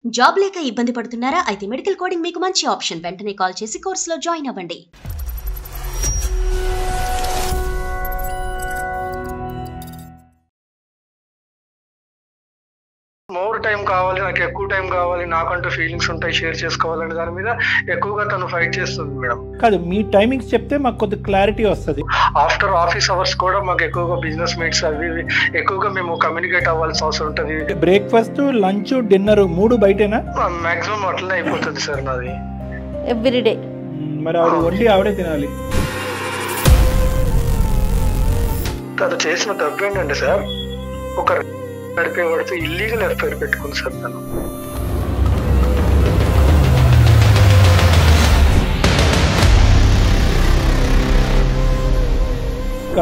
Job లేక ఇబ్బంది పడుతున్నారా? అయితే మెడికల్ కోడింగ్ మీకు మంచి ఆప్షన్. వెంటనే కాల్ చేసి కోర్సులో జాయిన్ అవ్వండి. మోర్ టైం కావాలి, నాకు ఎక్కువ టైం కావాలి, నాకంటూ ఫీలింగ్స్ ఉంటాయి, షేర్ చేసుకోవాలనే దాని మీద ఎక్కువగా తను ఫైట్ చేస్తుంది మేడం. కాదు, మీ టైమింగ్స్ చెప్తే మాకు కొద్ది క్లారిటీ వస్తుంది. ఆఫ్టర్ ఆఫీస్ అవర్స్ కూడా మాకు ఎక్కువగా బిజినెస్ మీట్స్ అవి ఎక్కువగా మేము కమ్యూనికేట్ అవ్వాల్సిన అవసరం ఉంటుంది. బ్రేక్ఫాస్ట్, లంచ్, డిన్నర్ 3 బయటేనా? మాక్సిమం అట్లనే అయిపోతుంది సార్ నాది ఎవ్రీడే. మరి ఆవిడ వండి ఆవిడే తినాలి. తను చేసిన తప్పు ఏంటంటే సార్, ఒక నడిపేవాడితో ఇల్లీగల్ ఎఫ్ఐఆర్ పెట్టుకుంది సార్ తను.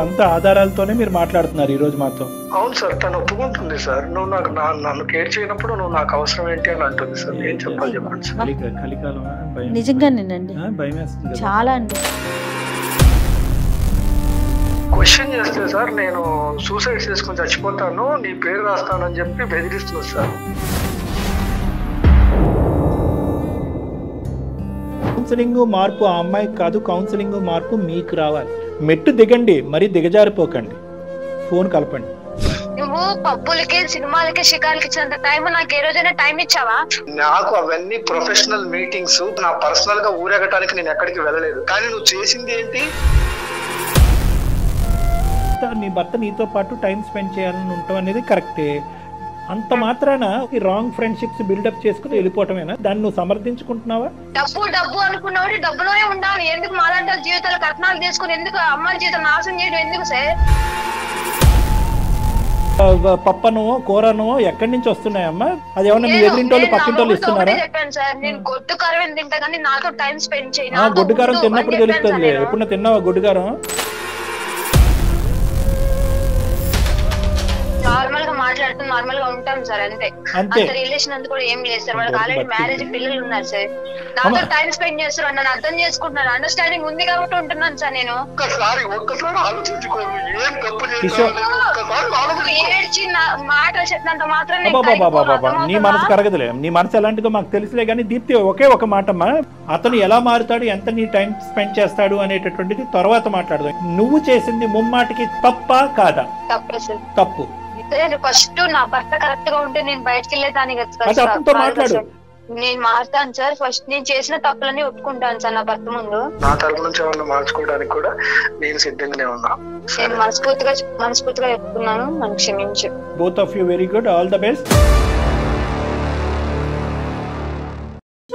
అంత ఆధారాలతోనే మీరు మాట్లాడుతున్నారు ఈ రోజు మాతో. అవును సార్, తను ఒప్పుకుంటుంది సార్. నువ్వు నాకు నన్ను కేర్ చేయనప్పుడు నువ్వు నాకు అవసరం ఏంటి అని అంటుంది సార్. ఏం చెప్పాలి చెప్పండి సార్. కలికాలమా? నిజంగానేనండి, భయం వేస్తుంది చాలా అండి. క్వశ్చన్ చేస్తే సార్, నేను సూసైడ్ చేసుకుని చచ్చిపోతాను, నీ పేరు రాస్తానని చెప్పి బెదిరిస్తుంది సార్. కౌన్సిలింగ్ మార్పు ఆ అమ్మాయికి కాదు, కౌన్సిలింగ్ మార్పు మీకు రావాలి. మెట్టు దిగండి, మరి దిగజారిపోకండి. ఫోన్ కలపండి. నువ్వు పబ్బులకి, సినిమాలకి, షికార్లకి ఇచ్చినంత టైం నాకు ఏ రోజైనా టైం ఇచ్చావా? నాకు అవన్నీ ప్రొఫెషనల్ మీటింగ్స్. నా పర్సనల్ గా ఊరేగటానికి నేను ఎక్కడికి వెళ్ళలేదు. కానీ నువ్వు చేసింది ఏంటి? నీ భర్త నీతో పాటు టైం స్పెండ్ చేయాలని ఉండటం అనేది కరెక్టే. అంత మాత్రాన ఈ రాంగ్ ఫ్రెండ్షిప్స్ బిల్డప్ చేసుకుని వెళ్ళిపోవటమేనా? దాన్ని నువ్వు సమర్థించుకుంటున్నావా? డబ్బు డబ్బు అనుకున్నావు, డబ్బులోనే ఉండాలి. ఎందుకు మాలాంటి జీవితాలు కట్నాలు తీసుకుని ఎందుకు అమ్మాయి జీవితం నాశనం చేయడం ఎందుకు సార్? పప్పనో కూరనో ఎక్కడి నుంచి వస్తున్నాయమ్మా? అది ఏమన్నా మీ ఎదురింటోళ్ళు పక్కింటోళ్ళు ఇస్తున్నారా? చెప్పాను సార్, నేను గొడ్డు కారం తింటా కానీ నాతో టైం స్పెండ్ చేయి. గొడ్డు కారం తిన్నప్పుడు తెలుస్తుంది. ఎప్పుడన్నా తిన్నావా గొడ్డు కారం? నార్మల్ గా మాట్లాడుతూ నార్మల్ గా ఉంటాం సార్, అంతే. అంత రిలేషన్ అంతా కూడా ఏం లేదు సార్. వాళ్ళకి ఆల్రెడీ మ్యారేజ్, పిల్లలు ఉన్నారు సార్. నాతో టైం స్పెండ్ చేస్తారు, నన్ను అర్థం చేసుకుంటున్నారు. అండర్స్టాండింగ్ ఉంది కాబట్టి ఉంటున్నాను సార్. నేను ఏడ్చి మాట చెప్పినంత మాత్రం నీ మనసు కరగదులే. నీ మనసు ఎలాంటిదో మాకు తెలుసులే. కానీ దీప్తి, ఒకే ఒక మాటమ్మా, అతను ఎలా మారుతాడు, ఎంత నీ టైం స్పెండ్ చేస్తాడు అనేటటువంటిది తర్వాత మాట్లాడదాం. నువ్వు చేసింది ముమ్మాటికి తప్పా కాదా? తప్పు. ఫస్ట్ నా భర్త కరెక్ట్ గా ఉంటే నేను బయటకు వెళ్ళేదాన్ని మాట్లాడు. నేను మారుతాను సార్. ఫస్ట్ నేను చేసిన తప్పులని ఒప్పుకుంటాను సార్ నా భర్త ముందు. నా తరపు నుంచి ఏమన్నా మార్చుకోవడానికి కూడా నేను సిద్ధంగానే ఉన్నా. నేను మనస్ఫూర్తిగా చెప్తున్నాను, నన్ను క్షమించు. Both of you very good, all the best.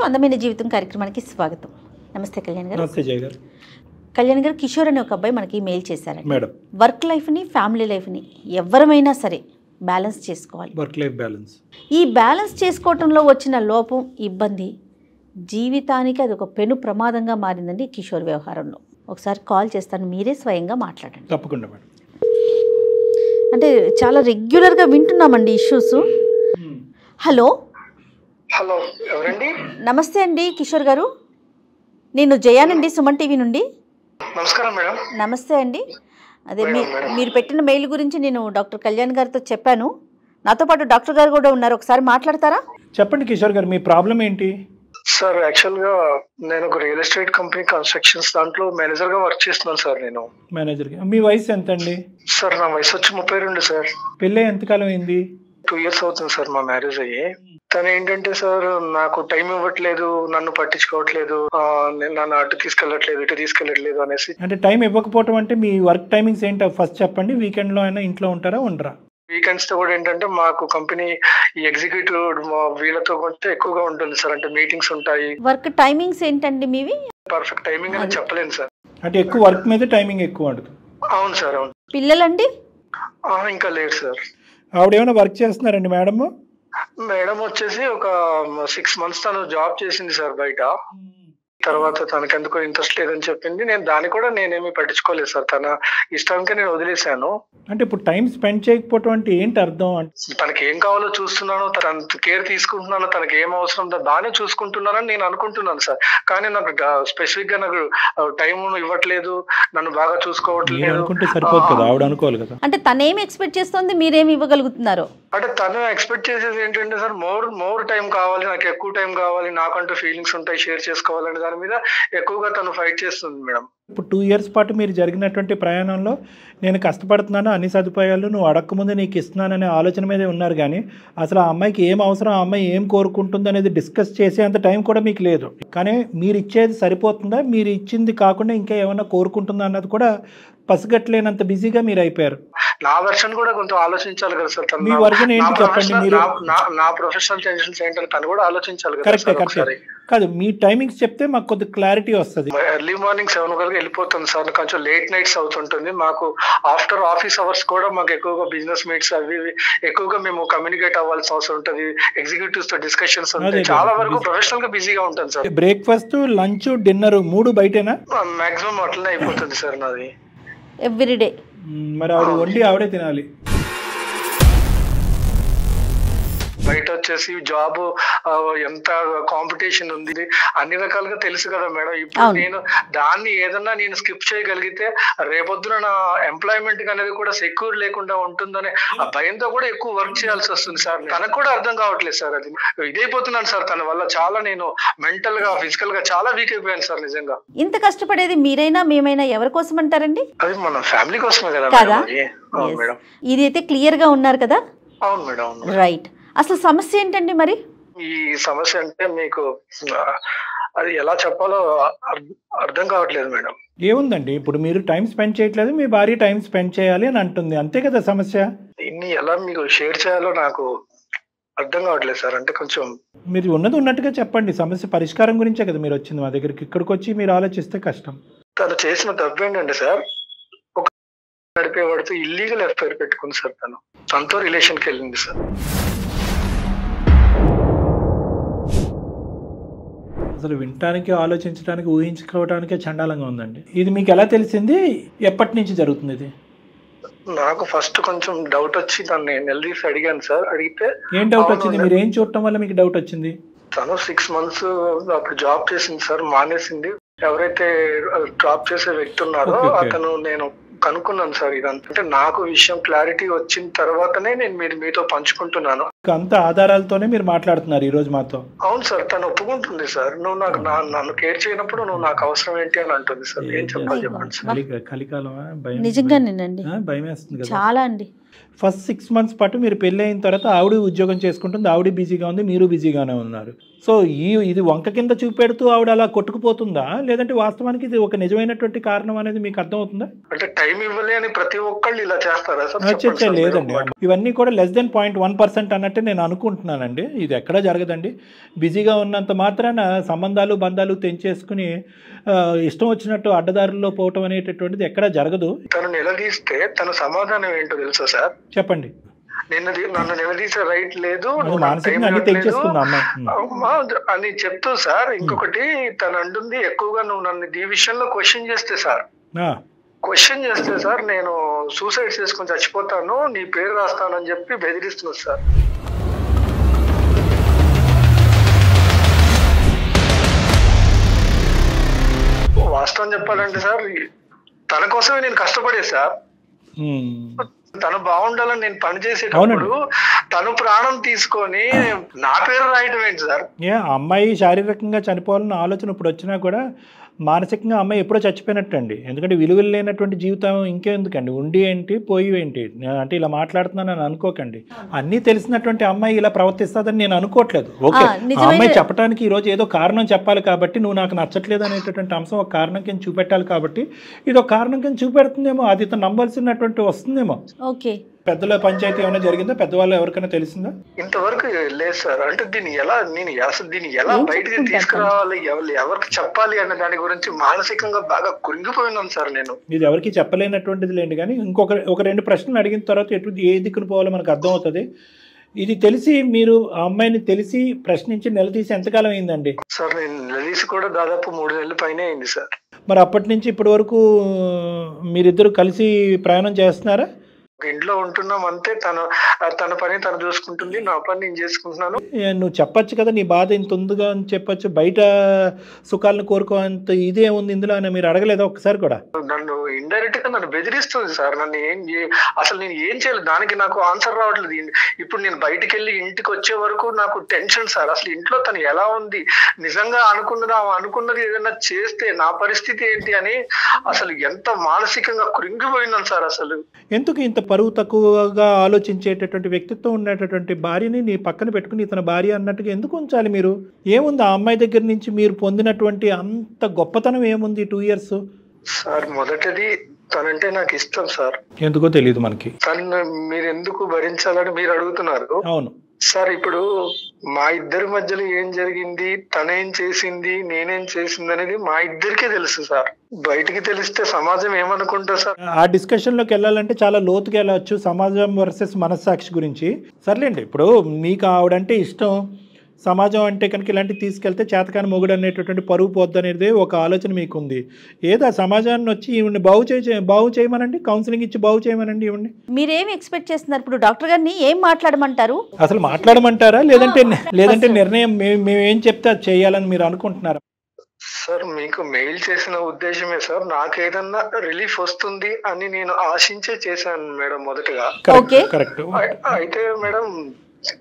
అందమైన జీవితం కార్యక్రమానికి స్వాగతం. నమస్తే కళ్యాణ్ గారు. నమస్తే జయ గారు. కళ్యాణ్ గారు, కిషోర్ అనే ఒక అబ్బాయి మనకి మెయిల్ చేశారు. మేడం, వర్క్ లైఫ్ని, ఫ్యామిలీ లైఫ్ని ఎవరమైనా సరే బ్యాలెన్స్ చేసుకోవాలి. Work life balance. ఈ బ్యాలెన్స్ చేసుకోవటంలో వచ్చిన లోపం, ఇబ్బంది జీవితానికి అది ఒక పెను ప్రమాదంగా మారిందండి కిషోర్ వ్యవహారంలో. ఒకసారి కాల్ చేస్తాను, మీరే స్వయంగా మాట్లాడండి. తప్పకుండా మేడం. అంటే చాలా రెగ్యులర్గా వింటున్నామండి ఇష్యూస్. హలో హలో, ఎవరండి? నమస్తే అండి కిషోర్ గారు, నేను జయానండి, సుమన్ టీవీ నుండి. నమస్కారం మేడం. నమస్తే అండి. అదే మీరు పెట్టిన మెయిల్ గురించి నేను డాక్టర్ కళ్యాణ్ గారితో చెప్పాను. నాతో పాటు డాక్టర్ గారు కూడా ఉన్నారు, ఒకసారి మాట్లాడతారా? చెప్పండి కిషోర్ గారు, మీ ప్రాబ్లం ఏంటి? సార్, యాక్చువల్ గా నేను ఒక రియల్ ఎస్టేట్ కంపెనీ కన్స్ట్రక్షన్స్ దాంట్లో మేనేజర్ గా వర్క్ చేస్తున్నాను సార్. నేను మేనేజర్ గా. మీ వయసు ఎంత అండి? సార్, నా వయసు వచ్చి 32 సార్. పెళ్ళి ఎంతకాలం అయింది? 2 years అవుతుంది సార్ మా మ్యారేజ్ అయ్యి. తను ఏంటంటే సార్, నాకు టైం ఇవ్వట్లేదు, నన్ను పట్టించుకోవట్లేదు, నన్ను అటు తీసుకెళ్ళట్లేదు, ఇటు తీసుకెళ్ళట్లేదు అనేసి. అంటే టైం ఇవ్వకపోవటం అంటే మీ వర్క్ టైమింగ్స్ ఏంటో ఫస్ట్ చెప్పండి. వీకెండ్ లో అయినా ఇంట్లో ఉంటారా, ఉండరా? వీకెండ్స్ తో కూడా ఏంటంటే మాకు కంపెనీ ఈ ఎగ్జిక్యూటివ్ వీళ్ళతో కొంటే ఎక్కువగా ఉంటుంది సార్. అంటే మీటింగ్స్ ఉంటాయి. వర్క్ టైమింగ్స్ ఏంటండి మీవి? పర్ఫెక్ట్ టైమింగ్ అని చెప్పలేను సార్. అంటే ఎక్కువ వర్క్ మీద టైమింగ్ ఎక్కువ ఉంటుంది. అవును సార్, అవును. పిల్లలండి? ఇంకా లేదు సార్. ఆవిడ ఏమైనా వర్క్ చేస్తున్నారండి మేడం? మేడం వచ్చేసి ఒక 6 months తను జాబ్ చేసింది సార్ బయట. తర్వాత తనకెందుకో ఇంట్రెస్ట్ లేదని చెప్పింది. నేను దాన్ని కూడా నేనేమి పట్టించుకోలేదు సార్. తన ఇష్టానికే నేను వదిలేశాను. అంటే ఇప్పుడు టైం స్పెండ్ చేయకపోవటం అంటే ఏంటి అర్థం? తనకి ఏం కావాలో చూస్తున్నాను, తన కేర్ తీసుకుంటున్నాను, తనకి ఏం అవసరం బాగానే చూసుకుంటున్నానని నేను అనుకుంటున్నాను సార్. కానీ నాకు స్పెసిఫిక్ గా నాకు టైం ఇవ్వట్లేదు, నన్ను బాగా చూసుకోవట్లేదు అనుకుంటే సరిపోదు కదా, ఆవిడ అనుకోవాలి కదా. అంటే తనేమి ఎక్స్పెక్ట్ చేస్తుంది, మీరేమి ఇవ్వగలుగుతున్నారు? అంటే తను ఎక్స్పెక్ట్ చేసేది ఏంటంటే సార్, మోర్ టైం కావాలి, నాకు ఎక్కువ టైం కావాలి, నాకంటూ ఫీలింగ్స్ ఉంటాయి, షేర్ చేసుకోవాలనే దాని మీద ఎక్కువగా తను ఫైట్ చేస్తుంది మేడం. ఇప్పుడు 2 years పాటు మీరు జరిగినటువంటి ప్రయాణంలో నేను కష్టపడుతున్నాను, అన్ని సదుపాయాలు నువ్వు అడగకముందే నీకు ఇస్తున్నాననే ఆలోచన మీదే ఉన్నారు, కానీ అసలు ఆ అమ్మాయికి ఏం అవసరం, ఆ అమ్మాయి ఏం కోరుకుంటుంది అనేది డిస్కస్ చేసేంత టైం కూడా మీకు లేదు. కానీ మీరు ఇచ్చేది సరిపోతుందా, మీరు ఇచ్చింది కాకుండా ఇంకా ఏమన్నా కోరుకుంటుందా అన్నది కూడా పసిగట్టలేనంత బిజీగా మీరు అయిపోయారు. నా వర్షన్ కూడా కొంచెం ఆలోచించాలి కదా సార్. మీ వర్షన్ ఏంటి చెప్పండి. మీరు నా ప్రొఫెషనల్ టెన్షన్స్ ఏంటంటే తను కూడా ఆలోచించాలి కదా. కరెక్ట్ కాదు, మీ టైమింగ్స్ చెప్తే మాకు కొద్దిగా క్లారిటీ వస్తుంది. ఎర్లీ మార్నింగ్ 7 వరకు వెళ్ళిపోతుంది సార్, కొంచెం లేట్ నైట్స్ అవుతుంటుంది. మాకు ఆఫ్టర్ ఆఫీస్ అవర్స్ కూడా మాకు ఎక్కువగా బిజినెస్ మీట్స్ అవి ఎక్కువగా మేము కమ్యూనికేట్ అవ్వాల్సిన అవసరం ఉంటుంది. ఎగ్జిక్యూటివ్స్ తో డిస్కషన్స్ ఉంటాయి. చాలా వరకు ప్రొఫెషనల్ గా బిజీగా ఉంటాను సార్. బ్రేక్ఫాస్ట్, లంచ్, డిన్నర్ 3 బయటేనా? మాక్సిమం అట్లనే అయిపోతుంది సార్ నాది ఎవ్రీడే. మరి ఆవిడ వండి ఆవిడే తినాలి. బయట వచ్చేసి జాబ్ ఎంత కాంపిటీషన్ ఉంది అన్ని రకాలుగా తెలుసు కదా మేడం. ఇప్పుడు నేను దాన్ని ఏదన్నా నేను స్కిప్ చేయగలిగితే రేపొద్దున నా ఎంప్లాయ్మెంట్ అనేది కూడా సెక్యూర్ లేకుండా ఉంటుందనే ఆ భయంతో కూడా ఎక్కువ వర్క్ చేయాల్సి వస్తుంది సార్. తనకు కూడా అర్థం కావట్లేదు సార్. అది ఇదైపోతున్నాను సార్ తన వల్ల. చాలా నేను మెంటల్ గా ఫిజికల్ గా చాలా వీక్ అయిపోయాను సార్. నిజంగా ఇంత కష్టపడేది మీరైనా మేమైనా ఎవరి కోసం అంటారండి? అది మన ఫ్యామిలీ కోసమే కదా మేడం. ఇది అయితే క్లియర్ గా ఉన్నారు కదా? అవును మేడం. రైట్. అసలు సమస్య ఏంటండి మరి? ఈ సమస్య అంటే మీకు అది ఎలా చెప్పాలో అర్థం కావట్లేదు మేడం. ఏముందండి, ఇప్పుడు మీరు టైం స్పెండ్ చేయట్లేదు, మీ భార్య టైం స్పెండ్ చేయాలి అని అంటుంది, అంతే కదా సమస్య. దీన్ని ఎలా మీకు షేర్ చేయాలో నాకు అర్థం కావట్లేదు సార్. అంటే కొంచెం మీరు ఉన్నది ఉన్నట్టుగా చెప్పండి. సమస్య పరిష్కారం గురించే కదా మీరు వచ్చింది మా దగ్గరికి. ఇక్కడికి వచ్చి మీరు ఆలోచిస్తే కష్టం. తను చేసిన తప్పు ఏంటంటే సార్, ఒక నడిపేవాడితో ఇల్లీగల్ ఎఫ్ఐఆర్ పెట్టుకుంది సార్. తనతో రిలేషన్కి వెళ్ళింది సార్. అసలు వినటానికి, ఆలోచించడానికి, ఊహించుకోవడానికే చండాలంగా ఉందండి. ఇది మీకు ఎలా తెలిసింది, ఎప్పటి నుంచి జరుగుతుంది ఇది? నాకు ఫస్ట్ కొంచెం డౌట్ వచ్చి దాన్ని నిలదీసి అడిగాను సార్. అడిగితే ఏం డౌట్ వచ్చింది? మీరు ఏం చూడటం వల్ల మీకు డౌట్ వచ్చింది? తను 6 months అప్పుడు జాబ్ చేసింది సార్, మానేసింది. ఎవరైతే జాబ్ చేసే వ్యక్తి ఉన్నారో అతను నేను కనుక్కున్నాను సార్. ఇదంతా అంటే నాకు విషయం క్లారిటీ వచ్చిన తర్వాతనే నేను మీతో పంచుకుంటున్నాను. అంత ఆధారాలతోనే మీరు మాట్లాడుతున్నారు ఈ రోజు మాతో. అవును సార్, తను ఒప్పుకుంటుంది సార్. నువ్వు నాకు నన్ను కేర్ చేయనప్పుడు నువ్వు నాకు అవసరం ఏంటి అని అంటుంది సార్. ఏం చెప్పాలి చెప్పండి సార్. కలికాలమా? నిజంగానేనండి, భయం వేస్తుంది కదా చాలా అండి. ఫస్ట్ 6 months పాటు మీరు పెళ్ళి అయిన తర్వాత ఆవిడ ఉద్యోగం చేసుకుంటుంది, ఆవిడ బిజీగా ఉంది, మీరు బిజీగానే ఉన్నారు. సో ఇది వంక కింద చూపెడుతూ ఆవిడ అలా కొట్టుకుపోతుందా, లేదంటే వాస్తవానికి ఇది ఒక నిజమైనటువంటి కారణం అనేది మీకు అర్థమవుతుందా? అంటే టైం ఇవ్వలే అని ప్రతి ఒక్కళ్ళు ఇలా చేస్తారా సార్? లేదండి, ఇవన్నీ కూడా <1% అన్నట్టు నేను అనుకుంటున్నానండి. ఇది ఎక్కడా జరగదండి. బిజీగా ఉన్నంత మాత్రాన సంబంధాలు బంధాలు తెంచేసుకుని ఇష్టం వచ్చినట్టు అడ్డదారుల్లో పోవటం అనేటటువంటిది ఎక్కడా జరగదు. తను నిలదీస్తే తన సమాధానం ఏంటో తెలుసా సార్? చెప్పండి. నన్ను నిలదీసే రైట్ లేదు అని చెప్తూ సార్. ఇంకొకటి తను అంటుంది ఎక్కువగా నువ్వు నన్ను ఈ విషయంలో క్వశ్చన్ చేస్తే సార్ నేను సూసైడ్ చేసుకుని చచ్చిపోతాను, నీ పేరు రాస్తానని చెప్పి బెదిరిస్తున్నారు సార్. వాస్తవం చెప్పాలంటే సార్, తన కోసమే నేను కష్టపడే సార్. తను బాగుండాలని నేను పని చేసేటప్పుడు తను ప్రాణం తీసుకొని నా పేరు రాయటం ఏంటి సార్? అమ్మాయి శారీరకంగా చనిపోవాలన్న ఆలోచన ఇప్పుడు వచ్చినా కూడా మానసికంగా అమ్మాయి ఎప్పుడో చచ్చిపోయినట్టండి. ఎందుకంటే విలువలు లేనటువంటి జీవితం ఇంకెందుకండి, ఉండి ఏంటి పోయి ఏంటి. అంటే ఇలా మాట్లాడుతున్నానని అనుకోకండి. అన్నీ తెలిసినటువంటి అమ్మాయి ఇలా ప్రవర్తిస్తుందని నేను అనుకోవట్లేదు. ఓకే, అమ్మాయి చెప్పడానికి ఈరోజు ఏదో కారణం చెప్పాలి కాబట్టి నువ్వు నాకు నచ్చట్లేదు అనేటటువంటి అంశం ఒక కారణం కింద చూపెట్టాలి కాబట్టి ఇది ఒక కారణం కింద చూపెడుతుందేమో, అది నమ్మాల్సినటువంటి వస్తుందేమో. ఓకే, పెద్దల పంచాయతీ ఏమైనా జరిగిందా? పెద్దవాళ్ళు ఎవరికైనా తెలిసిందా? ఇంతవరకు లేదు సార్. అంటే దీన్ని ఎలా బయటకి తీసుకురావాలి, ఎవరికి చెప్పాలి అనే దాని గురించి మానసికంగా బాగా కృంగిపోయినాను సార్ నేను. ఇది ఎవరికి చెప్పలేనటువంటిది లేండి. కానీ ఒక 2 ప్రశ్నలు అడిగిన తర్వాత ఏ దిక్కును పోవాలో మనకు అర్థం అవుతుంది. ఇది తెలిసి మీరు ఆ అమ్మాయిని తెలిసి ప్రశ్నించి నిలదీసి ఎంతకాలం అయిందండి? సార్ నేను నిలదీసి కూడా దాదాపు 3 నెలల పైనే అయింది సార్. మరి అప్పటి నుంచి ఇప్పటి వరకు మీరిద్దరు కలిసి ప్రయాణం చేస్తున్నారా? ఇంట్లో ఉంటున్నాం అంతే. తన పని తను చూసుకుంటుంది, నా పని నేను చేసుకుంటున్నాను. నువ్వు చెప్పచ్చు కదా నీ బాధ ఇంత ఉందిగా అని చెప్పచ్చు. బయట సుఖాలను కోరుకోంత ఇదే ఉంది ఇందులో అని మీరు అడగలేదా ఒక్కసారి కూడా? నన్ను ఇండైరెక్ట్ గా నన్ను బెదిరిస్తుంది సార్. నన్ను అసలు నేను ఏం చేయలేదు, దానికి నాకు ఆన్సర్ రావట్లేదు. ఇప్పుడు నేను బయటికి వెళ్ళి ఇంటికి వచ్చే వరకు నాకు టెన్షన్ సార్. అసలు ఇంట్లో తను ఎలా ఉంది, నిజంగా అనుకున్నది ఏదైనా చేస్తే నా పరిస్థితి ఏంటి అని అసలు ఎంత మానసికంగా కృంగిపోయినాను సార్. అసలు ఎందుకు ఇంత పరువు తక్కువగా ఆలోచించేటటువంటి వ్యక్తిత్వం ఉండేటటువంటి భార్యని నీ పక్కన పెట్టుకుని ఇతని భార్య అన్నట్టుగా ఎందుకు ఉంచాలి మీరు? ఏముంది ఆ అమ్మాయి దగ్గర నుంచి మీరు పొందినటువంటి అంత గొప్పతనం ఏముంది 2 years? సార్ మొదటిది తనంటే నాకు ఇష్టం సార్. ఎందుకో తెలియదు మనకి. తను మీరు ఎందుకు భరించాలని మీరు అడుగుతున్నారు. అవును సార్, ఇప్పుడు మా ఇద్దరి మధ్యలో ఏం జరిగింది, తనేం చేసింది, నేనేం చేసింది అనేది మా ఇద్దరికే తెలుసు సార్. బయటికి తెలిస్తే సమాజం ఏమనుకుంటా సార్? ఆ డిస్కషన్ లోకి వెళ్ళాలంటే చాలా లోతుగా వెళ్ళవచ్చు, సమాజం వర్సెస్ మనస్సాక్షి గురించి. సర్లేండి, ఇప్పుడు మీకు ఆవిడంటే ఇష్టం, సమాజం అంటే కనుక ఇలాంటివి తీసుకెళ్తే చేతకాని మొగుడు అనేటటువంటి పరువు పోద్దు అనేది ఒక ఆలోచన మీకుంది. ఏదో సమాజాన్ని వచ్చి ఈవిని బాగు చేయమనండి, కౌన్సిలింగ్ ఇచ్చి బాగు చేయమనండి ఈవిని. మీరేం ఎక్స్పెక్ట్ చేస్తున్నారు? ఇప్పుడు డాక్టర్ గారిని ఏం మాట్లాడమంటారు? అసలు మాట్లాడమంటారా లేదంటే నిర్ణయం మేము ఏం చెప్తే అది చేయాలని మీరు అనుకుంటున్నారా? సార్ మీకు మెయిల్ చేసిన ఉద్దేశమే సార్, నాకు ఏదన్నా రిలీఫ్ వస్తుంది అని నేను ఆశించే చేశాను మేడం మొదటగా. కరెక్ట్. అయితే మేడం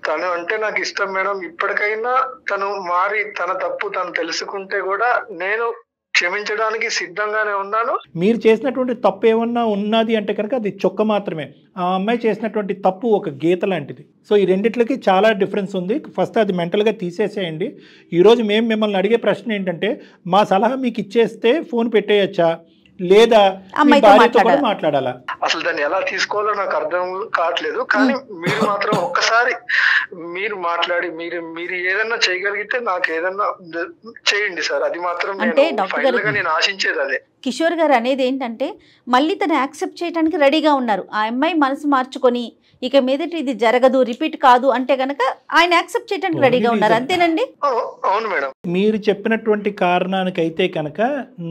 తను అంటే నాకు ఇష్టం మేడం. ఇప్పటికైనా తను మారి తన తప్పు తను తెలుసుకుంటే కూడా నేను క్షమించడానికి సిద్ధంగానే ఉన్నాను. మీరు చేసినటువంటి తప్పు ఏమన్నా ఉన్నది అంటే కనుక అది చొక్క మాత్రమే. ఆ అమ్మాయి చేసినటువంటి తప్పు ఒక గీత లాంటిది. సో ఈ రెండిట్లకి చాలా డిఫరెన్స్ ఉంది. ఫస్ట్ అది మెంటల్గా తీసేసేయండి. ఈరోజు మేము మిమ్మల్ని అడిగే ప్రశ్న ఏంటంటే, మా సలహా మీకు ఇచ్చేస్తే ఫోన్ పెట్టేయచ్చా లేదా భార్యతో కూడా మాట్లాడాలా? అసలు దాన్ని ఎలా తీసుకోవాలో నాకు అర్థం కావట్లేదు. కానీ మీరు మాత్రం ఒక్కసారి మీరు మాట్లాడి మీరు ఏదన్నా చేయగలిగితే నాకు ఏదన్నా చేయండి సార్. అది మాత్రం నేను ఆశించేది అదే. కిషోర్ గారు అనేది ఏంటంటే, మళ్ళీ తను యాక్సెప్ట్ చేయడానికి రెడీగా ఉన్నారు. ఆ అమ్మాయి మనసు మార్చుకొని ఇక మీదట ఇది జరగదు, రిపీట్ కాదు అంటే గనక ఆయన యాక్సెప్ట్ చేయడానికి రెడీగా ఉన్నారు. అంతేనండి? అవును మేడం. మీరు చెప్పినటువంటి కారణానికైతే కనుక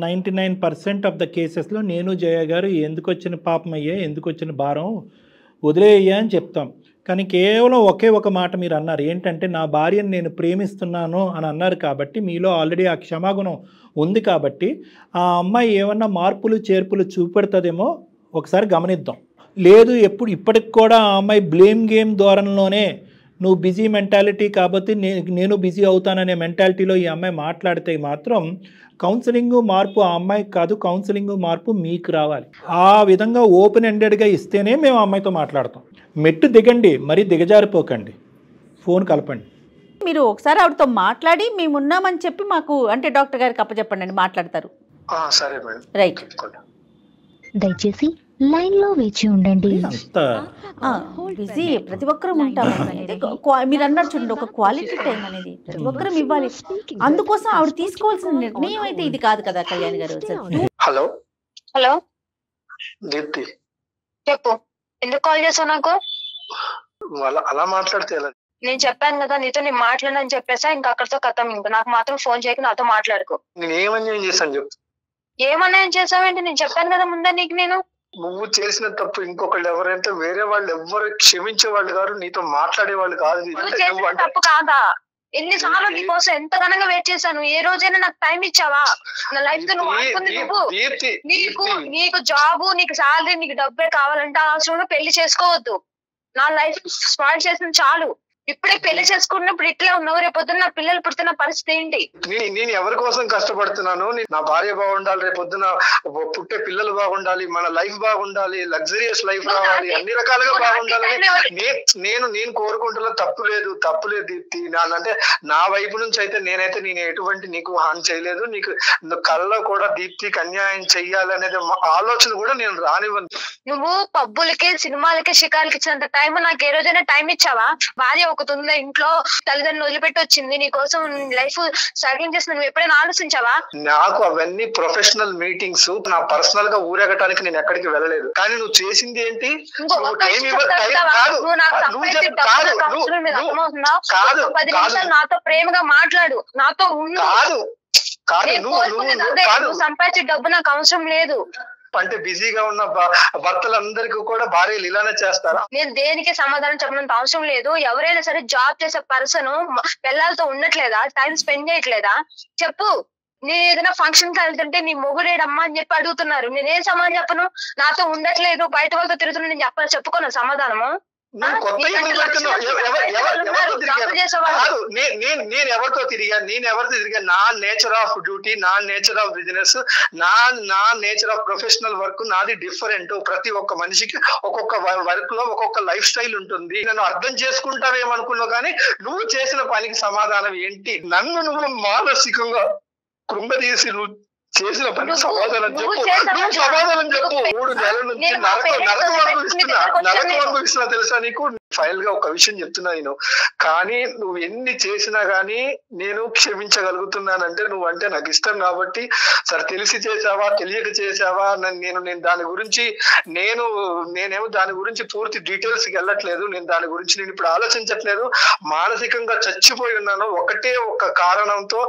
99% ఆఫ్ ద కేసెస్లో నేను జయ గారు ఎందుకు వచ్చిన పాపం అయ్యా, ఎందుకు వచ్చిన భారం వదిలేయ్యా అని చెప్తాం. కానీ కేవలం ఒకే ఒక మాట మీరు అన్నారు, ఏంటంటే నా భార్యను నేను ప్రేమిస్తున్నాను అని అన్నారు. కాబట్టి మీలో ఆల్రెడీ ఆ క్షమాగుణం ఉంది. కాబట్టి ఆ అమ్మాయి ఏమన్నా మార్పులు చేర్పులు చూపెడుతుందేమో ఒకసారి గమనిద్దాం. లేదు ఇప్పటికి కూడా ఆ అమ్మాయి బ్లేమ్ గేమ్ ధోరణిలోనే నువ్వు బిజీ మెంటాలిటీ కాబట్టి నేను బిజీ అవుతాననే మెంటాలిటీలో ఈ అమ్మాయి మాట్లాడితే మాత్రం కౌన్సిలింగ్ మార్పు ఆ అమ్మాయికి కాదు, కౌన్సిలింగ్ మార్పు మీకు రావాలి. ఆ విధంగా ఓపెన్ ఎండెడ్గా ఇస్తేనే మేము ఆ అమ్మాయితో మాట్లాడతాం. మెట్టు దిగండి, మరీ దిగజారిపోకండి, ఫోన్ కలపండి. మీరు ఒకసారి ఆవిడతో మాట్లాడి మేమున్నామని చెప్పి మాకు అంటే డాక్టర్ గారికి అప్పచెప్పండి అండి, మాట్లాడతారు. సరే మేడం. రైట్. దయచేసి లైన్ లో వేచి ఉండండి. బిజీ ప్రతి ఒక్కరూ ఉంటాం. మీరు అన్నారు చూడండి, ఒక క్వాలిటీ టైం అనేది ప్రతి ఒక్కరం ఇవ్వాలి. అందుకోసం ఆవిడ తీసుకోవాల్సిన నిర్ణయం అయితే ఇది కాదు కదా కళ్యాణ్ గారు. హలో హలో దీప్తి, చెప్పు. ఎందుకు కాల్ చేసావు నాకు? అలా మాట్లాడితే నేను చెప్పాను కదా నీతో, నేను మాట్లాడని చెప్పేసా, ఇంకా అక్కడితో కథం. ఇంకా నాకు మాత్రం ఫోన్ చేయక నాతో మాట్లాడుకో. నేను ఏమన్యాయం చేశాను చెప్పు. ఏమన్యాయం చేసావేంటి? నేను చెప్పాను కదా ముందే నీకు. నేను నువ్వు చేసిన తప్పు ఇంకొకళ్ళు ఎవరైతే వేరే వాళ్ళు ఎవరు క్షమించే వాళ్ళు కాదు, నీతో మాట్లాడే వాళ్ళు కాదు. తప్పు కాదా? ఎన్నిసార్లు నీకోసం ఎంత ఘనంగా వెయిట్ చేశాను. ఏ రోజైనా నాకు టైం ఇచ్చావా? నా లైఫ్ తో నువ్వు ఆడుకుంది నువ్వు. నీకు జాబు, నీకు శాలరీ, నీకు డబ్బే కావాలంటే ఆ అవసరంలో పెళ్లి చేసుకోవద్దు. నా లైఫ్ స్పాయిల్ చేసింది చాలు. ఇప్పుడే పెళ్లి చేసుకున్నప్పుడు ఇట్లా ఉన్నావు, రేపొద్దున నా పిల్లలు పుడుతున్న పరిస్థితి ఏంటి? నేను ఎవరి కోసం కష్టపడుతున్నాను? నా భార్య బాగుండాలి, రేపొద్దున పుట్టే పిల్లలు బాగుండాలి, మన లైఫ్ బాగుండాలి, లగ్జరియస్ లైఫ్ రావాలి, అన్ని రకాలుగా బాగుండాలని నేను కోరుకుంటున్నా. తప్పు లేదు దీప్తి. అంటే నా వైపు నుంచి అయితే నేను ఎటువంటి నీకు హాని చేయలేదు. నీకు కళ్ళలో కూడా దీప్తికి అన్యాయం చెయ్యాలనేది ఆలోచన కూడా నేను రానివ్వను. నువ్వు పబ్బులకి, సినిమాలకి, షికార్లకి ఇచ్చినంత టైం నాకు ఏ రోజైనా టైం ఇచ్చావా? భార్య ఒకటి ఉందా ఇంట్లో, తల్లిదండ్రులు వదిలిపెట్టి వచ్చింది నీ కోసం లైఫ్ స్ట్రగ్లింగ్ చేసిన నువ్వు ఎప్పుడైనా ఆలోచించావా? నాకు అవన్నీ ప్రొఫెషనల్ మీటింగ్స్, నా పర్సనల్ గా ఊరేగటానికి నేను ఎక్కడికి వెళ్ళలేదు. కానీ నువ్వు చేసింది ఏంటి? నాతో ప్రేమగా మాట్లాడు, నాతో నువ్వు సంపాదించే డబ్బు నాకు అవసరం లేదు. అంటే బిజీగా ఉన్న భర్తలందరికీ కూడా భార్యలు ఇలానే చేస్తారా? నేను దేనికి సమాధానం చెప్పినంత అవసరం లేదు. ఎవరైనా సరే జాబ్ చేసే పర్సన్ పిల్లలతో ఉండట్లేదా, టైం స్పెండ్ చేయట్లేదా చెప్పు. నేను ఏదైనా ఫంక్షన్ కి వెళ్తుంటే నీ మొగుడేడమ్మా అని చెప్పి అడుగుతున్నారు, నేనేం సమాధానం చెప్పను? నాతో ఉండట్లేదు, బయట వాళ్ళతో తిరుగుతున్నా, నేను చెప్పుకోను సమాధానము. నేను ఎవరితో తిరిగా నా నేచర్ ఆఫ్ డ్యూటీ, నా నేచర్ ఆఫ్ బిజినెస్, నా నేచర్ ఆఫ్ ప్రొఫెషనల్ వర్క్ నాది డిఫరెంట్. ప్రతి ఒక్క మనిషికి ఒక్కొక్క వర్క్ లో ఒక్కొక్క లైఫ్ స్టైల్ ఉంటుంది. నన్ను అర్థం చేసుకుంటావేమనుకున్నావు, కానీ నువ్వు చేసిన పనికి సమాధానం ఏంటి? నన్ను నువ్వు మానసికంగా కృంగదీసి నువ్వు చేసిన పనికి సమాధానం చెప్పు. నువ్వు సమాధానం చెప్పు. 3 నెలల నుంచి నరకం అనుభవిస్తున్నా తెలుసా నీకు? ఫైనల్ గా ఒక విషయం చెప్తున్నా నేను, కానీ నువ్వు ఎన్ని చేసినా గానీ నేను క్షమించగలుగుతున్నానంటే నువ్వు అంటే నాకు ఇష్టం కాబట్టి. సరే తెలిసి చేసావా తెలియక చేసావా నేను దాని గురించి నేనేమో దాని గురించి పూర్తి డీటెయిల్స్ కి వెళ్ళట్లేదు. నేను దాని గురించి నేను ఇప్పుడు ఆలోచించట్లేదు. మానసికంగా చచ్చిపోయి ఉన్నాను. ఒకటే ఒక కారణంతో,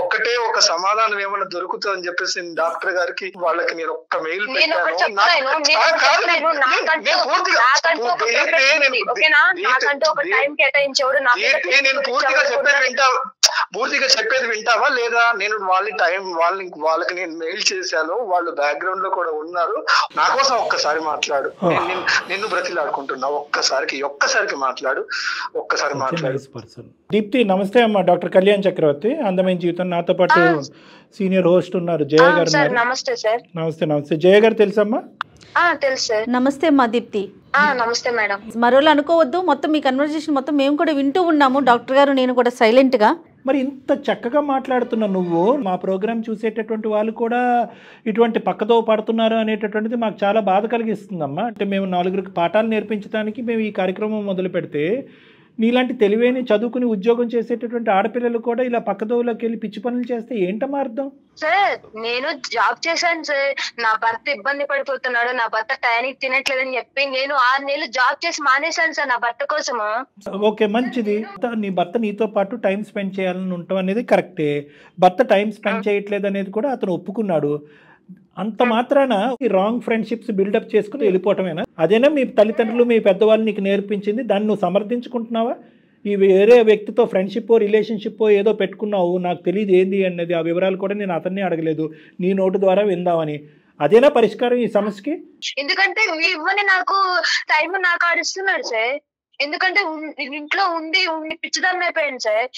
ఒకటే ఒక సమాధానం ఏమైనా దొరుకుతుందని చెప్పేసి నేను డాక్టర్ గారికి వాళ్ళకి నేను ఒక్క మెయిల్ పెట్టాను. నేను పూర్తిగా చెప్పేది వింటావా లేదా? నేను వాళ్ళకి నేను మెయిల్ చేశాను, వాళ్ళు బ్యాక్గ్రౌండ్ లో కూడా ఉన్నారు. నా కోసం ఒక్కసారి మాట్లాడు. నిన్ను బ్రతిలాడుకుంటున్నా, ఒక్కసారికి మాట్లాడు. దీప్తి నమస్తే అమ్మా. డాక్టర్ కళ్యాణ్ చక్రవర్తి, అందమైన జీవితం. నాతో పాటు సీనియర్ హోస్ట్ ఉన్నారు జయ గారు. నమస్తే సార్. నమస్తే. జయ గారు తెలుసమ్మా? తెలుసు సార్. నమస్తే అమ్మా దీప్తి. నమస్తే మేడం. మరోలా అనుకోవద్దు, మొత్తం మీ కన్వర్జేషన్ మొత్తం మేము కూడా వింటూ ఉన్నాము, డాక్టర్ గారు నేను కూడా సైలెంట్ గా. మరి ఇంత చక్కగా మాట్లాడుతున్నా నువ్వు, మా ప్రోగ్రామ్ చూసేటటువంటి వాళ్ళు కూడా ఇటువంటి పక్కతో పడుతున్నారు అనేటటువంటిది మాకు చాలా బాధ కలిగిస్తుందమ్మా. అంటే మేము 4 పాఠాలు నేర్పించడానికి మేము ఈ కార్యక్రమం మొదలు పెడితే, నీలాంటి తెలివైన చదువుకుని ఉద్యోగం చేసేటటువంటి ఆడపిల్లలు కూడా ఇలా పక్కదోవలోకి వెళ్ళి పిచ్చి పనులు చేస్తే ఏంటమ్మా అర్థం? సార్ నేను జాబ్ చేశాను సార్, నా భర్త ఇబ్బంది పడిపోతున్నాడు, నా భర్త టైంకి తినట్లేదని చెప్పి నేను 6 నెలలు జాబ్ చేసి మానేశాను సార్ నా భర్త కోసము. ఓకే, మంచిది. నీ భర్త నీతో పాటు టైం స్పెండ్ చేయాలని ఉంటాం అనేది కరెక్టే. భర్త టైం స్పెండ్ చేయట్లేదు అనేది కూడా అతను ఒప్పుకున్నాడు. అంత మాత్రాన ఈ రాంగ్ ఫ్రెండ్షిప్స్ బిల్డప్ చేసుకుని వెళ్ళిపోవటమేనా? అదేనా మీ తల్లిదండ్రులు మీ పెద్దవాళ్ళు నీకు నేర్పించింది? దాన్ని నువ్వు సమర్థించుకుంటున్నావా? ఈ వేరే వ్యక్తితో ఫ్రెండ్షిప్ రిలేషన్షిప్ ఏదో పెట్టుకున్నావు, నాకు తెలియదు ఏంది అన్నది, ఆ వివరాలు కూడా నేను అతన్ని అడగలేదు, నీ నోటు ద్వారా విందామని. అదేనా పరిష్కారం ఈ సమస్యకి? ఎందుకంటే ఇవ్వని నాకు టైం నాకు ఆడిస్తున్నాడు సార్. ఎందుకంటే ఇంట్లో ఉండి పిచ్చిదాన్ని అయిపోయాను సార్.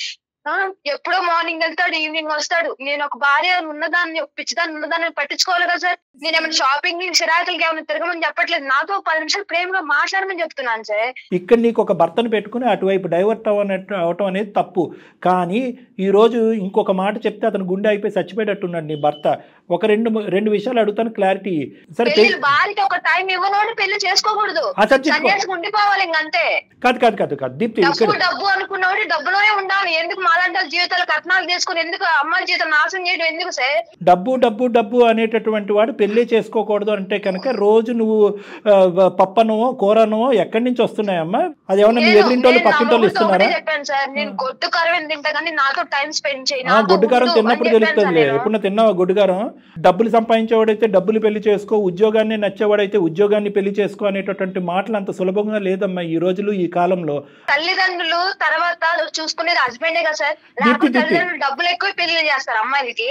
ఎప్పుడో మార్నింగ్ వెళ్తాడు, ఈవినింగ్ వస్తాడు. నేను ఒక భార్య ఉన్నదాన్ని, ఒక పిచ్చిదాన్ని ఉన్నదాన్ని పట్టించుకోవాలి కదా సార్. నేను ఏమైనా షాపింగ్ సిరాకులకి ఏమైనా తిరగమని చెప్పట్లేదు, నాతో 10 నిమిషాలు ప్రేమగా మాట్లాడమని చెప్తున్నాను సార్. ఇక్కడ నీకు ఒక భర్తను పెట్టుకుని అటువైపు డైవర్ట్ అవటం అనేది తప్పు. కానీ ఈ రోజు ఇంకొక మాట చెప్తే అతను గుండె అయిపోయి చచ్చిపోయేటట్టున్నాడు నీ భర్త. ఒక రెండు విషయాలు అడుగుతాను, క్లారిటీ. సరే, భార్యకి ఒక టైం ఇవ్వనోడు పెళ్లి చేసుకోకూడదు, ఉండిపోవాలి ఇంకంతే. కాదు దీప్తి, డబ్బు అనుకున్నవాడు డబ్బులోనే ఉండాలి. ఎందుకు మాలాంటి జీవితాలు కట్నాలు తీసుకుని ఎందుకు అమ్మాయి జీవితం నాశనం చేయడం ఎందుకు సార్? డబ్బు అనేటటువంటి వాడు పెళ్లి చేసుకోకూడదు అంటే కనుక రోజు నువ్వు పప్పనో కూరనో ఎక్కడి నుంచి వస్తున్నాయమ్మా? అది ఏమన్నా మీ ఎదురింటోళ్ళు పక్కింటోళ్ళు ఇస్తున్నారా? చెప్పాను సార్, నేను గొడ్డుకారం తింటా కానీ నాతో టైం స్పెండ్ చేయాలి. గొడ్డుకారం తిన్నప్పుడు తెలుస్తుంది. ఎప్పుడు తిన్నావా గొడ్డుకారం? డబ్బులు సంపాదించేవాడైతే డబ్బులు పెళ్లి చేసుకో, ఉద్యోగాన్ని నచ్చేవాడైతే ఉద్యోగాన్ని పెళ్లి చేసుకో అనేటటువంటి మాటలు అంత సులభంగా లేదమ్మా ఈ రోజులు, ఈ కాలంలో. తల్లిదండ్రులు తర్వాత చూసుకునేది హస్బెండే కదా సార్. తల్లిదండ్రులు డబ్బులు ఎక్కువ పెళ్లి చేస్తారు అమ్మాయిలకి,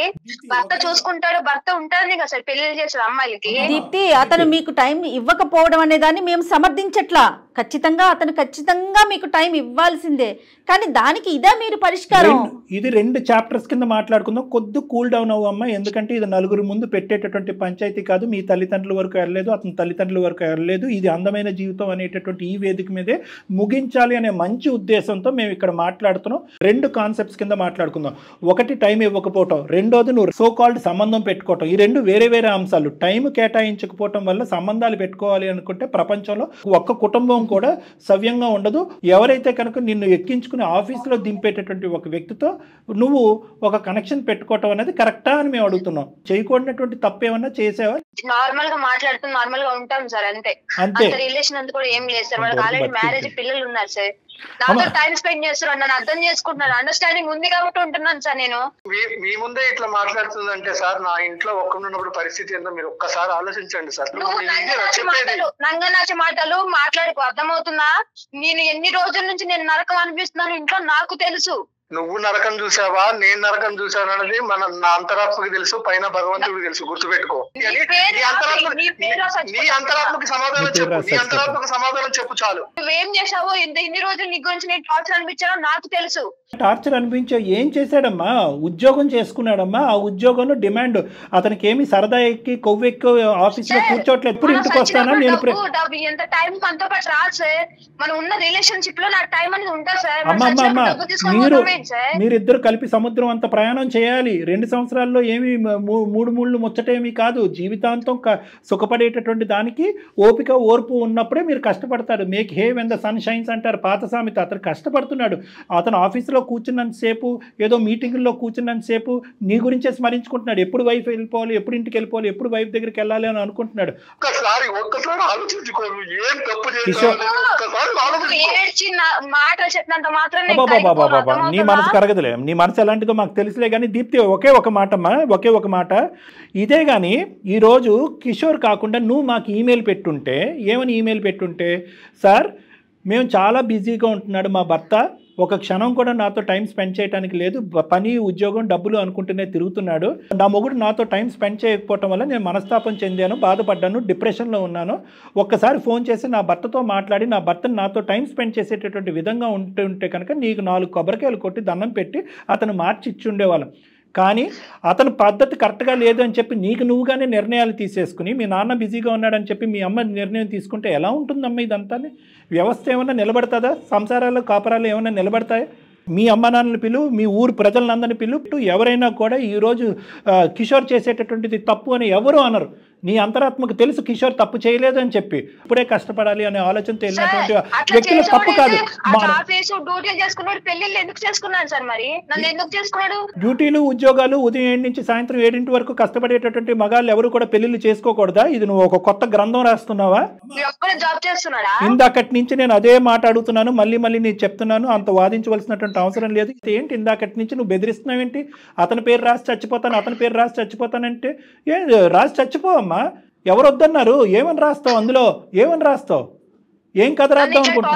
భర్త చూసుకుంటాడు, భర్త ఉంటాడని కదా సార్ పెళ్లి చేస్తారు అమ్మాయిలకి. దీప్తి, అతను మీకు టైం ఇవ్వకపోవడం అనే దాన్ని మేము సమర్థించట్లా. ఖచ్చితంగా మీకు టైం ఇవ్వాల్సిందే. కానీ దానికి ఇదే మీరు పరిష్కారం? ఇది 2 చాప్టర్స్ కింద మాట్లాడుకుందాం. కొద్ది కూల్ డౌన్ అవ్వమ్మా. ఎందుకంటే ఇది నలుగురు ముందు పెట్టేటటువంటి పంచాయతీ కాదు. మీ తల్లిదండ్రుల వరకు వెళ్ళలేదు, అతని తల్లిదండ్రుల వరకు వెళ్ళలేదు. ఇది అందమైన జీవితం అనేటటువంటి ఈ వేదిక మీదే ముగించాలి అనే మంచి ఉద్దేశంతో మేము ఇక్కడ మాట్లాడుతున్నాం. 2 కాన్సెప్ట్స్ కింద మాట్లాడుకుందాం. ఒకటి టైం ఇవ్వకపోవటం, రెండోది నువ్వు సో కాల్డ్ సంబంధం పెట్టుకోవటం. ఈ రెండు వేరే వేరే అంశాలు. టైం కేటాయించకపోవటం వల్ల సంబంధాలు పెట్టుకోవాలి అనుకుంటే ప్రపంచంలో ఒక్క కుటుంబం కూడా సవ్యంగా ఉండదు. ఎవరైతే కనుక నిన్ను ఎక్కించుకుని ఆఫీస్లో దింపేటటువంటి ఒక వ్యక్తితో నువ్వు ఒక కనెక్షన్ పెట్టుకోవటం అనేది కరెక్టా అని మేము అడుగుతున్నాం. చేయకూడనటువంటి తప్పేమన్నా చేసావా? నార్మల్ గా మాట్లాడుతూ నార్మల్ గా ఉంటాం సార్, అంతే. రిలేషన్ అంతా కూడా ఏం లేదు సార్. వాళ్ళకి ఆల్రెడీ మ్యారేజ్, పిల్లలు ఉన్నారు సార్. నాతో టైం స్పెండ్ చేస్తున్నారు, నన్ను అర్థం చేసుకుంటున్నారు, అండర్స్టాండింగ్ ఉంది కాబట్టి ఉంటున్నాను సార్. నేను మీ ముందే ఇట్లా మాట్లాడుతుందంటే సార్, నా ఇంట్లో ఒక్కడున్నప్పుడు పరిస్థితి ఏందో మీరు ఒక్కసారి ఆలోచించండి సార్. నంగనాచి మాటలు మాట్లాడుకో, అర్థమవుతుందా? నేను ఎన్ని రోజుల నుంచి నేను నరకం అనిపిస్తున్నాను ఇంట్లో, నాకు తెలుసు. నువ్వు నరకం చూసావా, నేను నరకం చూసాను అనేది నా అంతరాత్మకి తెలుసు, పైన భగవంతుడికి తెలుసు. గుర్తుపెట్టుకో. నీ అంతరాత్మకి సమాధానం చెప్పు, నీ అంతరాత్మకి సమాధానం చెప్పు చాలు. నువ్వేం చేసావో, ఇన్ని రోజులు నీ గురించి నేను టార్చర్ అనిపించానో నాకు తెలుసు. టార్చర్ అనిపించే ఏం చేశాడమ్మా? ఉద్యోగం చేసుకున్నాడమ్మా. ఆ ఉద్యోగంలో డిమాండ్ అతనికి ఏమి సరదా ఎక్కి కొవ్వెక్కి ఆఫీస్ లో కూర్చోట్లేదు. ఎప్పుడు ఇంటికి వస్తానా నేను ఎంత టైం మనతో పాటు రాదు సార్. మనం ఉన్న రిలేషన్షిప్ లో నాకు టైం అనేది ఉంటుంది సార్. మీరిద్దరు కలిపి సముద్రం అంత ప్రయాణం చేయాలి. 2 సంవత్సరాల్లో ఏమి మూడు ముళ్ళు ముచ్చటేమీ కాదు. జీవితాంతం సుఖపడేటటువంటి దానికి ఓపిక ఓర్పు ఉన్నప్పుడే మీరు కష్టపడతారు. Make hay when the sun shines అంటారు పాత సామెత. అతను కష్టపడుతున్నాడు. అతను ఆఫీసులో కూర్చున్నంతసేపు, ఏదో మీటింగుల్లో కూర్చున్నంతసేపు నీ గురించే స్మరించుకుంటున్నాడు. ఎప్పుడు వైఫ్ వెళ్ళిపోవాలి, ఎప్పుడు ఇంటికి వెళ్ళిపోవాలి, ఎప్పుడు వైఫ్ దగ్గరికి వెళ్ళాలి అని అనుకుంటున్నాడు. నీ మనసు కరగదులే. నీ మనసు ఎలాంటిదో మాకు తెలుసులే. కానీ దీప్తి ఒకే ఒక మాట ఇదే. కానీ ఈరోజు కిషోర్ కాకుండా నువ్వు మాకు ఈమెయిల్ పెట్టుంటే, ఏమని ఈమెయిల్ పెట్టుంటే, సార్ మేము చాలా బిజీగా ఉంటున్నాడు మా భర్త, ఒక క్షణం కూడా నాతో టైం స్పెండ్ చేయడానికి లేదు, పని ఉద్యోగం డబ్బులు అనుకుంటూనే తిరుగుతున్నాడు, నా మొగుడు నాతో టైం స్పెండ్ చేయకపోవటం వల్ల నేను మనస్తాపం చెందాను, బాధపడ్డాను, డిప్రెషన్లో ఉన్నాను, ఒక్కసారి ఫోన్ చేసి నా భర్తతో మాట్లాడి నా భర్తను నాతో టైం స్పెండ్ చేసేటటువంటి విధంగా ఉంటే కనుక నీకు 4 కొబ్బరికాయలు కొట్టి దండం పెట్టి అతను మార్చి ఇచ్చి ఉండేవాళ్ళం. కానీ అతని పద్ధతి కరెక్ట్గా లేదు అని చెప్పి నీకు నువ్వుగానే నిర్ణయాలు తీసేసుకుని, మీ నాన్న బిజీగా ఉన్నాడని చెప్పి మీ అమ్మ నిర్ణయం తీసుకుంటే ఎలా ఉంటుందమ్మా ఇదంతా? వ్యవస్థ ఏమన్నా నిలబడుతుందా? సంసారాలు కాపరాలు ఏమన్నా నిలబడతాయా? మీ అమ్మ నాన్నల పిలువు, మీ ఊరు ప్రజలందరినీ పిలువు. ఎవరైనా కూడా ఈరోజు కిషోర్ చేసేటటువంటిది తప్పు అని ఎవరు అనరు. నీ అంతరాత్మకు తెలుసు కిషోర్ తప్పు చేయలేదు అని చెప్పి. ఇప్పుడే కష్టపడాలి అనే ఆలోచనతో వెళ్ళినటువంటి వ్యక్తులు తప్పు కాదు. డ్యూటీలు ఉద్యోగాలు ఉదయం 7 నుంచి సాయంత్రం 7 వరకు కష్టపడేటటువంటి మగాళ్ళు ఎవరు కూడా పెళ్లిళ్ళు చేసుకోకూడదా? ఇది నువ్వు ఒక కొత్త గ్రంథం రాస్తున్నావా? ఇందాకటి నుంచి నేను అదే మాట అడుగుతున్నాను, మళ్ళీ నేను చెప్తున్నాను. అంత వాదించవలసినటువంటి అవసరం లేదు. ఏంటి ఇందాకటి నుంచి నువ్వు బెదిరిస్తున్నావేంటి? అతని పేరు రాసి చచ్చిపోతానంటే రాసి చచ్చిపోవమ్మా. ఎవరు వద్దన్నారు? ఏమని రాస్తావు? అందులో ఏమని రాస్తావు? ఏం కథ రాద్దాం అనుకుంటున్నావు?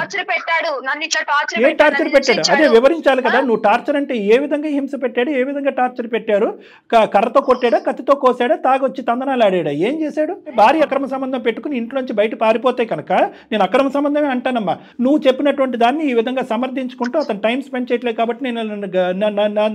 ఏం టార్చర్ పెట్టాడు అదే వివరించాలి కదా. నువ్వు టార్చర్ అంటే ఏ విధంగా హింస పెట్టాడు, ఏ విధంగా టార్చర్ పెట్టారు? కర్రతో కొట్టాడా, కత్తితో కోసాడా, తాగొచ్చి తందనాలు ఆడాడా, ఏం చేశాడు? భార్య అక్రమ సంబంధం పెట్టుకుని ఇంట్లోంచి బయట పారిపోతే కనుక నేను అక్రమ సంబంధమే అంటానమ్మా. నువ్వు చెప్పినటువంటి దాన్ని ఈ విధంగా సమర్థించుకుంటూ అతను టైం స్పెండ్ చేయట్లేదు కాబట్టి నేను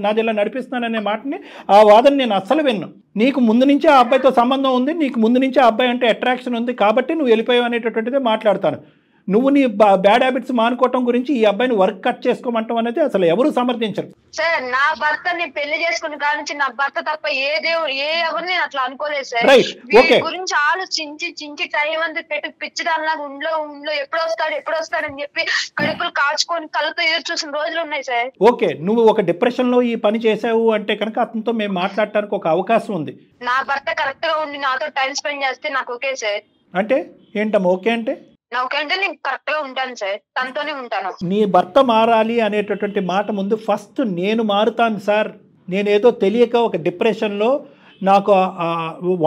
నాది ఇలా నడిపిస్తున్నాననే మాటని, ఆ వాదన నేను అస్సలు విన్ను. నీకు ముందు నుంచే ఆ అబ్బాయితో సంబంధం ఉంది, నీకు ముందు నుంచే ఆ అబ్బాయి అంటే అట్రాక్షన్ ఉంది కాబట్టి నువ్వు వెళ్ళిపోయావు అనేటటువంటిదే మాట్లాడతాను. నువ్వు నీ బ్యాడ్ హ్యాబిట్స్ మానుకోవటం గురించి ఈ అబ్బాయిని వర్క్ కట్ చేసుకోమంటాం అనేది అసలు ఎవరు సమర్థించరు. సార్ నా భర్తని పెళ్లి చేసుకుని కానించి నా భర్త తప్ప ఏ ఎవరిని అట్లా అనుకోలేదు సార్. గురించి ఆలోచించి టైం అంతా పెట్టి పిచ్చిదానిలాగా ఉండ్లో ఎప్పుడు వస్తాడని చెప్పి కడుపులు కాచుకొని కళ్ళతో ఎదురు చూసిన రోజులు ఉన్నాయి సార్. ఓకే, నువ్వు ఒక డిప్రెషన్ లో ఈ పని చేసావు అంటే కనుక అతనితో మేము మాట్లాడటానికి ఒక అవకాశం ఉంది. నా భర్త కరెక్ట్ గా ఉండి నాతో టైం స్పెండ్ చేస్తే నాకు ఓకే సార్. అంటే ఏంటమ్మా ఓకే అంటే? నేను కరెక్ట్ గా ఉంటాను సార్, తనతోనే ఉంటాను. నీ భర్త మారాలి అనేటటువంటి మాట ముందు ఫస్ట్ నేను మారుతాను సార్, నేనేదో తెలియక ఒక డిప్రెషన్లో నాకు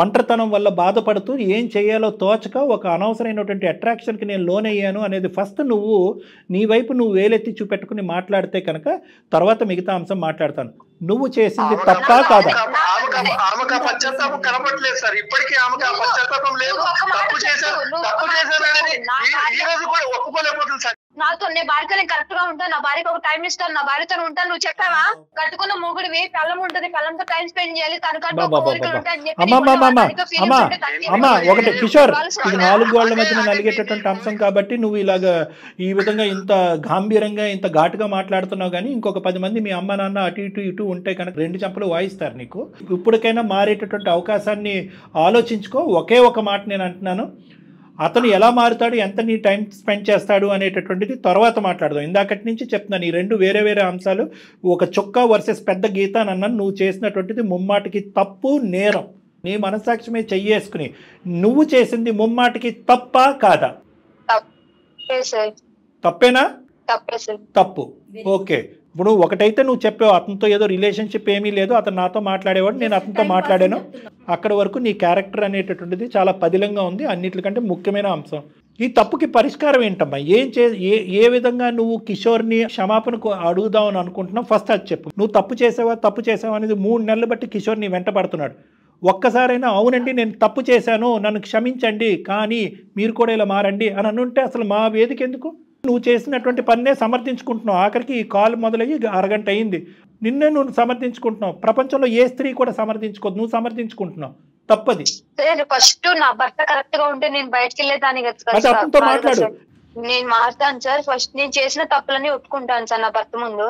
ఒంటరితనం వల్ల బాధపడుతూ ఏం చేయాలో తోచక ఒక అనవసరమైనటువంటి అట్రాక్షన్కి నేను లోనయ్యాను అనేది ఫస్ట్ నువ్వు నీ వైపు నువ్వు వేలెత్తి చూపెట్టుకుని మాట్లాడితే కనుక తర్వాత మిగతా అంశం మాట్లాడతాను. నువ్వు చేసింది తప్పా కాదా? ఆమెకు పశ్చాత్తాపం కనపడలేదు సార్, ఇప్పటికీ ఆమెకు పశ్చాత్తాపం లేదు. తప్పు చేశారు అనేది ఈ రోజు కూడా ఒప్పుకోలేకపోతుంది సార్. నాతో నీ భార్యతో నేను కరెక్ట్ గా ఉంటాను, నా భార్యకి ఒక టైం ఇస్తాను, నా భార్యతో ఉంటాను. నువ్వు చెప్పావా కట్టుకున్న మొగుడివి పెళ్ళం ఉంటుంది, పెళ్ళంతో టైం స్పెండ్ చేయాలి, తనకంటూ ఒక కోరికలు ఉంటాయని చెప్పి అమ్మా ఒకటి కిషోర్, ఇది 4 గోళ్ల మధ్యన నలిగేటటువంటి అంశం కాబట్టి నువ్వు ఇలాగా ఈ విధంగా ఇంత గాంభీరంగా ఇంత ఘాటుగా మాట్లాడుతున్నావు. కానీ ఇంకొక 10 మంది మీ అమ్మ నాన్న అటు ఇటు ఇటు ఉంటే కనుక 2 చెంపలు వాయిస్తారు నీకు. ఇప్పటికైనా మారేటటువంటి అవకాశాన్ని ఆలోచించుకో. ఒకే ఒక మాట నేను అంటున్నాను, అతను ఎలా మారుతాడు, ఎంత నీ టైం స్పెండ్ చేస్తాడు అనేటటువంటిది తర్వాత మాట్లాడదాం. ఇందాకటి నుంచి చెప్తున్నాను, ఈ 2 వేరే వేరే అంశాలు. ఒక చొక్కా వర్సెస్ పెద్ద గీత అని అన్నాను. నువ్వు చేసినటువంటిది ముమ్మాటికి తప్పు, నేరం. నీ మనసాక్షిమే చెయ్యేసుకుని నువ్వు చేసింది ముమ్మాటికి తప్పా కాదా? తప్పేనా? తప్పు. ఓకే, ఇప్పుడు ఒకటైతే నువ్వు చెప్పావు, అతనితో ఏదో రిలేషన్షిప్ ఏమీ లేదు, అతను నాతో మాట్లాడేవాడు, నేను అతనితో మాట్లాడాను. అక్కడ వరకు నీ క్యారెక్టర్ అనేటటువంటిది చాలా పదిలంగా ఉంది. అన్నిటికంటే ముఖ్యమైన అంశం, ఈ తప్పుకి పరిష్కారం ఏంటమ్మా? ఏ విధంగా నువ్వు కిషోర్ని క్షమాపణకు అడుగుదామని అనుకుంటున్నావు? ఫస్ట్ అది చెప్పు. నువ్వు తప్పు చేసావా అనేది 3 నెలలు బట్టి కిషోర్ నీ వెంట పడుతున్నాడు. ఒక్కసారైనా అవునండి నేను తప్పు చేశాను, నన్ను క్షమించండి, కానీ మీరు కూడా ఇలా మారండి అని అనుంటే అసలు మా వేదిక ఎందుకు? నువ్వు చేసినటువంటి పన్నే సమర్థించుకుంటున్నావు. ఆఖరికి ఈ కాల్ మొదలయ్యి అరగంట అయింది, నిన్నే నువ్వు సమర్థించుకుంటున్నావు. ప్రపంచంలో ఏ స్త్రీ కూడా సమర్థించుకోదు, నువ్వు సమర్థించుకుంటున్నావు. తప్పది. ఫస్ట్ నా భర్త కరెక్ట్ గా ఉంటే నేను బయటకు వెళ్ళేదాన్ని కదా. అతనితో మాట్లాడు. నేను మారుతాను సార్. ఫస్ట్ నేను చేసిన తప్పులని ఒప్పుకుంటాను సార్ నా భర్త ముందు.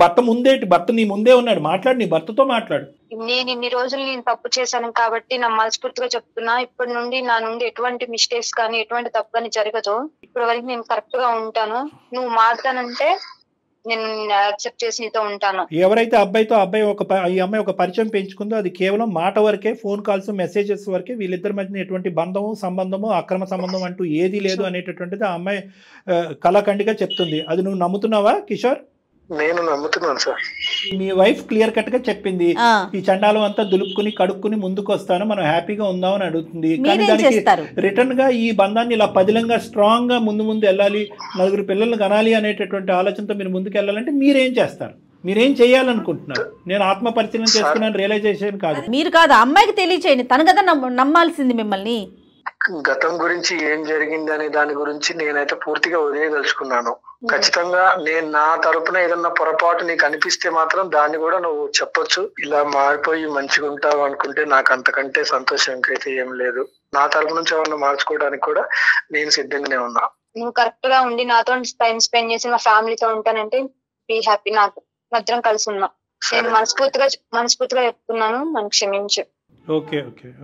భర్త ముందేటి? భర్త నీ ముందే ఉన్నాడు, మాట్లాడు, నీ భర్తతో మాట్లాడు. నేను ఇన్ని రోజులు నేను తప్పు చేశాను కాబట్టి నా మనస్ఫూర్తిగా చెప్తున్నా, ఇప్పటి నుండి నా నుండి ఎటువంటి మిస్టేక్స్ కానీ ఎటువంటి తప్పు కానీ జరగదు. ఇప్పటి వరకు నేను కరెక్ట్ గా ఉంటాను. నువ్వు మారుతానంటే నేను యాక్సెప్ట్ చేసి నీతో ఉంటాను. ఎవరైతే ఈ అమ్మాయి ఒక పరిచయం పెంచుకుందో అది కేవలం మాట వరకే, ఫోన్ కాల్స్ మెసేజెస్ వరకే. వీళ్ళిద్దరి మధ్య ఎటువంటి బంధము సంబంధము అక్రమ సంబంధం అంటూ ఏది లేదు అనేటటువంటిది ఆ అమ్మాయి కళాఖండిగా చెప్తుంది. అది నువ్వు నమ్ముతున్నావా కిషోర్? నేను నమ్ముతున్నాను సార్. మీ వైఫ్ క్లియర్ కట్ గా చెప్పింది, ఈ చండాలం అంతా దులుపుకుని కడుక్కుని ముందుకు వస్తాను, మనం హ్యాపీగా ఉందామని అడుగుతుంది. కానీ దానికి రిటర్న్ గా ఈ బంధాన్ని ఇలా పదిలంగా స్ట్రాంగ్ గా ముందు వెళ్ళాలి, 4 పిల్లల్ని కనాలి అనేటటువంటి ఆలోచనతో మీరు ముందుకు వెళ్ళాలంటే మీరేం చేస్తారు? మీరేం చేయాలనుకుంటున్నారు? నేను ఆత్మ పరిశీలన చేసుకున్నాను, రియలైజేషన్ కాదు. మీరు కాదు, అమ్మాయికి తెలియచేయండి, తను కదా నమ్మాల్సింది మిమ్మల్ని. గతం గురించి ఏం జరిగింది అనే దాని గురించి నేనైతే పూర్తిగా వదిలేదలుచుకున్నాను. ఖచ్చితంగా నేను నా తరపున ఏదన్నా పొరపాటు నీకు అనిపిస్తే మాత్రం దాన్ని కూడా నువ్వు చెప్పొచ్చు. ఇలా మారిపోయి మంచిగా ఉంటావు అనుకుంటే నాకు అంతకంటే సంతోషం ఇంకైతే ఏం లేదు. నా తరపు నుంచి ఏమన్నా మార్చుకోవడానికి కూడా నేను సిద్ధంగానే ఉన్నా. నువ్వు కరెక్ట్ గా ఉండి నాతో టైం స్పెండ్ చేసి మా ఫ్యామిలీతో ఉంటానంటే బీ హ్యాపీ. నాకు మధ్యం కలిసి ఉన్నా. నేను మనస్ఫూర్తిగా చెప్తున్నాను, నన్ను క్షమించు.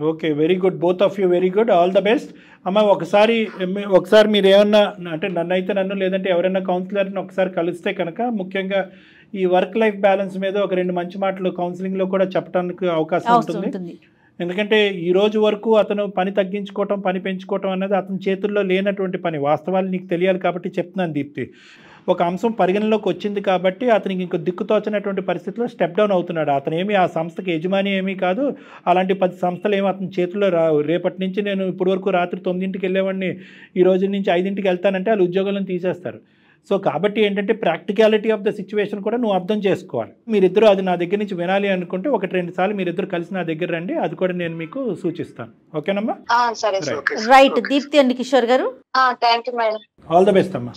Okay very good, both of you very good, all the best. అమ్మ ఒకసారి మీరు ఏమన్నా అంటే నన్ను లేదంటే ఎవరైనా కౌన్సిలర్ని ఒకసారి కలిస్తే కనుక ముఖ్యంగా ఈ వర్క్ లైఫ్ బ్యాలెన్స్ మీద ఒక 2 మంచి మాటలు కౌన్సిలింగ్లో కూడా చెప్పడానికి అవకాశం ఉంటుంది. ఎందుకంటే ఈ రోజు వరకు అతను పని తగ్గించుకోవటం, పని పెంచుకోవటం అనేది అతని చేతుల్లో లేనటువంటి పని. వాస్తవాలు నీకు తెలియాలి కాబట్టి చెప్తున్నాను దీప్తి. ఒక అంశం పరిగణలోకి వచ్చింది కాబట్టి అతనికి ఇంకో దిక్కుతోచినటువంటి పరిస్థితిలో స్టెప్ డౌన్ అవుతున్నాడు. అతను ఏమి ఆ సంస్థకి యజమాని ఏమీ కాదు. అలాంటి 10 సంస్థలు ఏమి అతని చేతుల్లో రావు. రేపటి నుంచి నేను ఇప్పటి వరకు రాత్రి 9ంటికి వెళ్ళేవాడిని, ఈ రోజు నుంచి 5ంటికి వెళ్తానంటే వాళ్ళు ఉద్యోగాలను తీసేస్తారు. సో కాబట్టి ఏంటంటే ప్రాక్టికాలిటీ ఆఫ్ ద సిచ్యువేషన్ కూడా నువ్వు అర్థం చేసుకోవాలి. మీరిద్దరూ అది నా దగ్గర నుంచి వినాలి అనుకుంటే 1-2 సార్లు మీరిద్దరు కలిసి నా దగ్గర రండి, అది కూడా నేను మీకు సూచిస్తాను. ఓకేనమ్మా? రైట్ దీప్తి అండి. కిషోర్ గారు ఆల్ ద బెస్ట్ అమ్మా.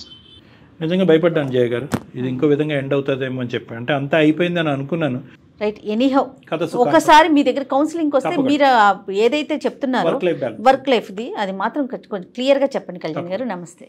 నిజంగా భయపడ్డాను జయ గారు, ఇది ఇంకో విధంగా ఎండ్ అవుతుందేమో అని చెప్పి. అంటే అంతా అయిపోయిందని అనుకున్నాను. రైట్, ఎనీహౌ ఒకసారి మీ దగ్గర కౌన్సిలింగ్ వస్తే మీరు ఏదైతే చెప్తున్నారో వర్క్ లైఫ్ది అది మాత్రం కొంచెం క్లియర్గా చెప్పండి కళ్యాణ్ గారు. నమస్తే.